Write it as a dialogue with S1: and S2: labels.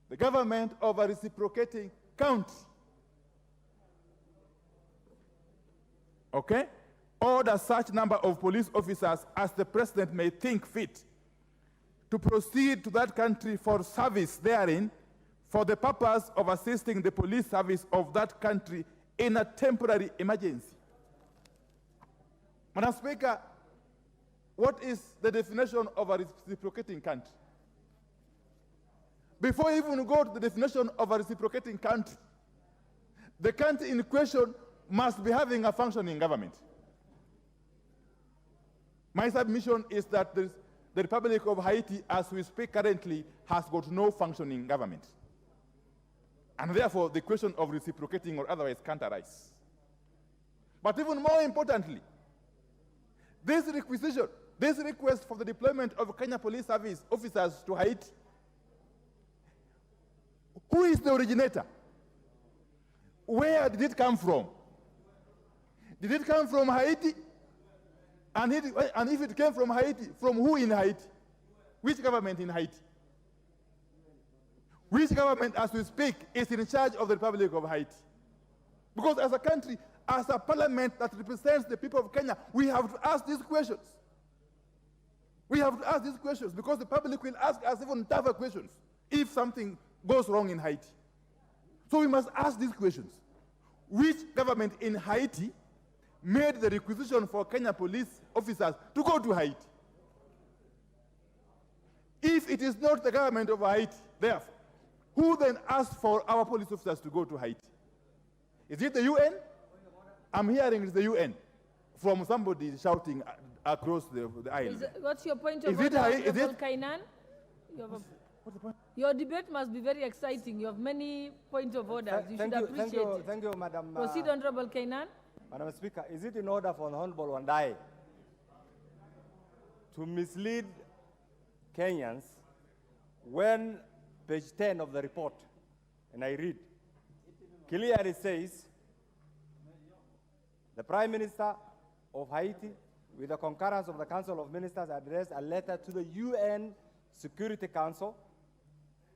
S1: the government of a reciprocating country, okay, order such number of police officers as the president may think fit to proceed to that country for service therein for the purpose of assisting the police service of that country in a temporary emergency. Madam Speaker, what is the definition of a reciprocating country? Before we even go to the definition of a reciprocating country, the country in question must be having a functioning government. My submission is that the Republic of Haiti, as we speak currently, has got no functioning government. And therefore, the question of reciprocating or otherwise can't arise. But even more importantly, this requisition, this request for the deployment of Kenya Police Service officers to Haiti, who is the originator? Where did it come from? Did it come from Haiti? And if it came from Haiti, from who in Haiti? Which government in Haiti? Which government, as we speak, is in charge of the Republic of Haiti? Because as a country, as a parliament that represents the people of Kenya, we have to ask these questions. We have to ask these questions because the public will ask us even tougher questions if something goes wrong in Haiti. So we must ask these questions. Which government in Haiti made the requisition for Kenya police officers to go to Haiti? If it is not the government of Haiti, therefore, who then asked for our police officers to go to Haiti? Is it the UN? I'm hearing it's the UN from somebody shouting across the island.
S2: What's your point of order, Honorable Kainan?
S1: What's the point?
S2: Your debate must be very exciting. You have many points of order. You should appreciate it.
S3: Thank you, Madam.
S2: Proceed, Honorable Kainan.
S3: Madam Speaker, is it in order for the Honorable Wandayi to mislead Kenyans when page 10 of the report, and I read, clearly says, the Prime Minister of Haiti, with the concurrence of the Council of Ministers, addressed a letter to the UN Security Council